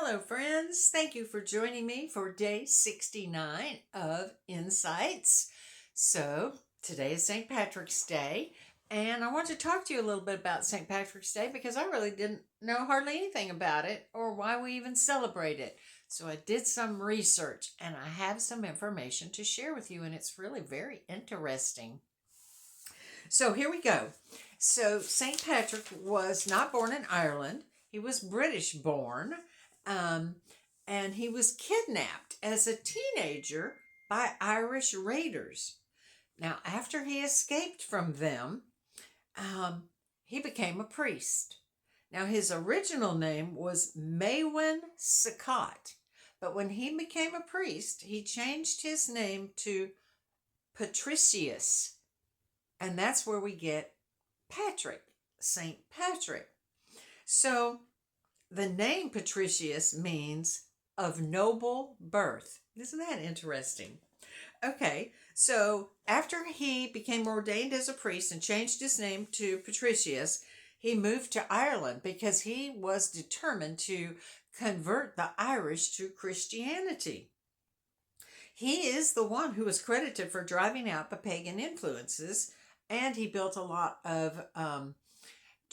Hello, friends. Thank you for joining me for day 69 of Insights. So, today is St. Patrick's Day, and I want to talk to you a little bit about St. Patrick's Day because I really didn't know hardly anything about it or why we even celebrate it. So, I did some research and I have some information to share with you, and it's really very interesting. So, here we go. So, St. Patrick was not born in Ireland, he was British born. Um, and he was kidnapped as a teenager by Irish raiders. Now, after he escaped from them, um, he became a priest. Now, his original name was Maewyn Saccott, but when he became a priest, he changed his name to Patricius, and that's where we get Patrick, St. Patrick. So, the name Patricius means of noble birth. Isn't that interesting? Okay, so after he became ordained as a priest and changed his name to Patricius, he moved to Ireland because he was determined to convert the Irish to Christianity. He is the one who was credited for driving out the pagan influences, and he built a lot of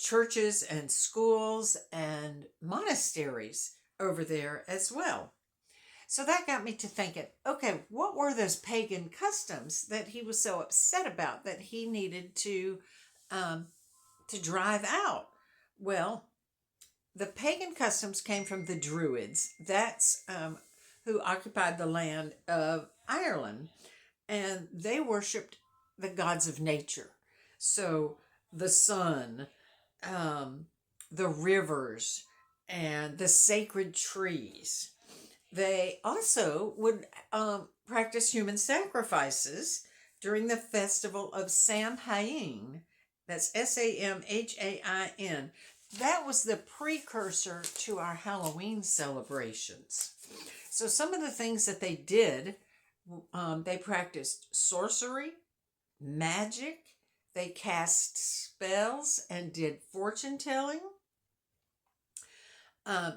churches and schools and monasteries over there as well. So that got me to thinking, okay, what were those pagan customs that he was so upset about that he needed to drive out? Well, the pagan customs came from the Druids. That's who occupied the land of Ireland, and they worshipped the gods of nature. So the sun, the rivers, and the sacred trees. They also would practice human sacrifices during the festival of Samhain. That's Samhain. That was the precursor to our Halloween celebrations. So some of the things that they did, they practiced sorcery, magic, they cast spells and did fortune telling.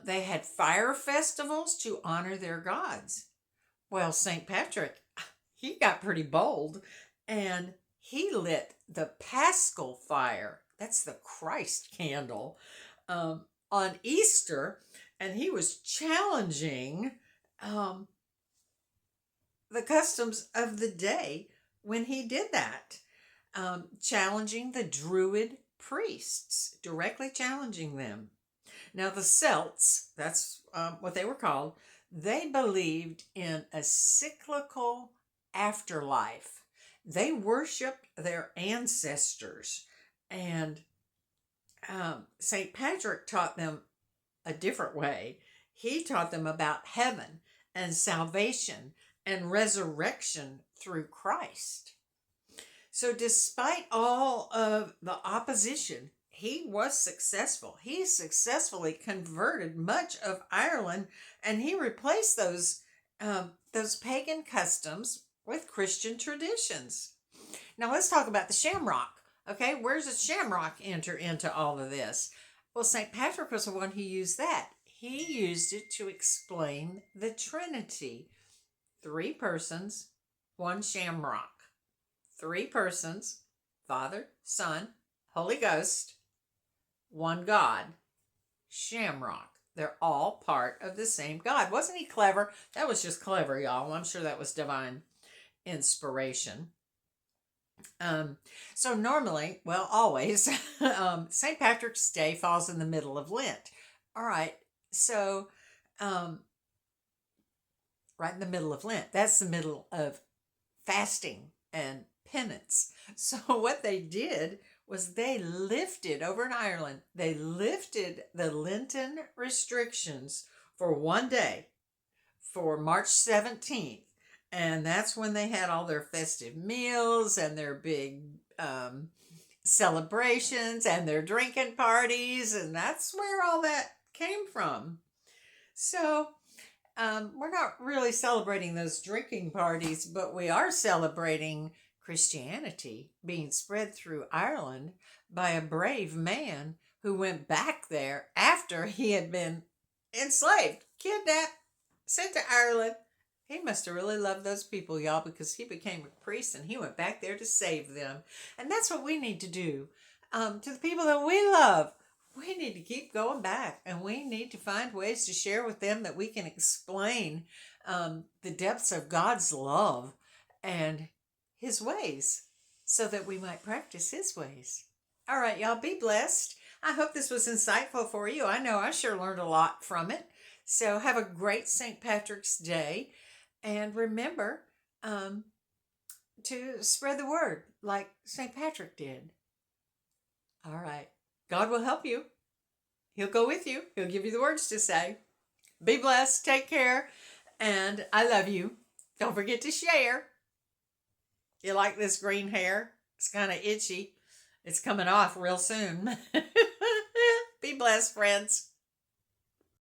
They had fire festivals to honor their gods. Well, St. Patrick, he got pretty bold and he lit the Paschal fire. That's the Christ candle on Easter, and he was challenging the customs of the day when he did that, challenging the Druid priests, directly challenging them. Now, the Celts, that's what they were called, they believed in a cyclical afterlife. They worshiped their ancestors. And St. Patrick taught them a different way. He taught them about heaven and salvation and resurrection through Christ. So, despite all of the opposition, he was successful. He successfully converted much of Ireland, and he replaced those pagan customs with Christian traditions. Now let's talk about the shamrock. Okay, where does the shamrock enter into all of this? Well, St. Patrick was the one who used that. He used it to explain the Trinity. 3 persons, 1 shamrock. 3 persons, Father, Son, Holy Ghost, 1 God, shamrock. They're all part of the same God. Wasn't he clever? That was just clever, y'all. I'm sure that was divine inspiration. So normally, well, always, St. Patrick's Day falls in the middle of Lent. All right, so right in the middle of Lent, that's the middle of fasting and penance. So what they did was they lifted, over in Ireland, they lifted the Lenten restrictions for 1 day, for March 17th. And that's when they had all their festive meals and their big celebrations and their drinking parties. And that's where all that came from. So we're not really celebrating those drinking parties, but we are celebrating Christianity being spread through Ireland by a brave man who went back there after he had been enslaved, kidnapped, sent to Ireland. He must have really loved those people, y'all, because he became a priest and he went back there to save them. And that's what we need to do to the people that we love. We need to keep going back and we need to find ways to share with them that we can explain the depths of God's love and his ways so that we might practice his ways. All right, y'all, be blessed. I hope this was insightful for you. I know I sure learned a lot from it. So have a great St. Patrick's Day. And remember to spread the word like St. Patrick did. All right. God will help you. He'll go with you. He'll give you the words to say. Be blessed. Take care. And I love you. Don't forget to share. You like this green hair? It's kind of itchy. It's coming off real soon. Be blessed, friends.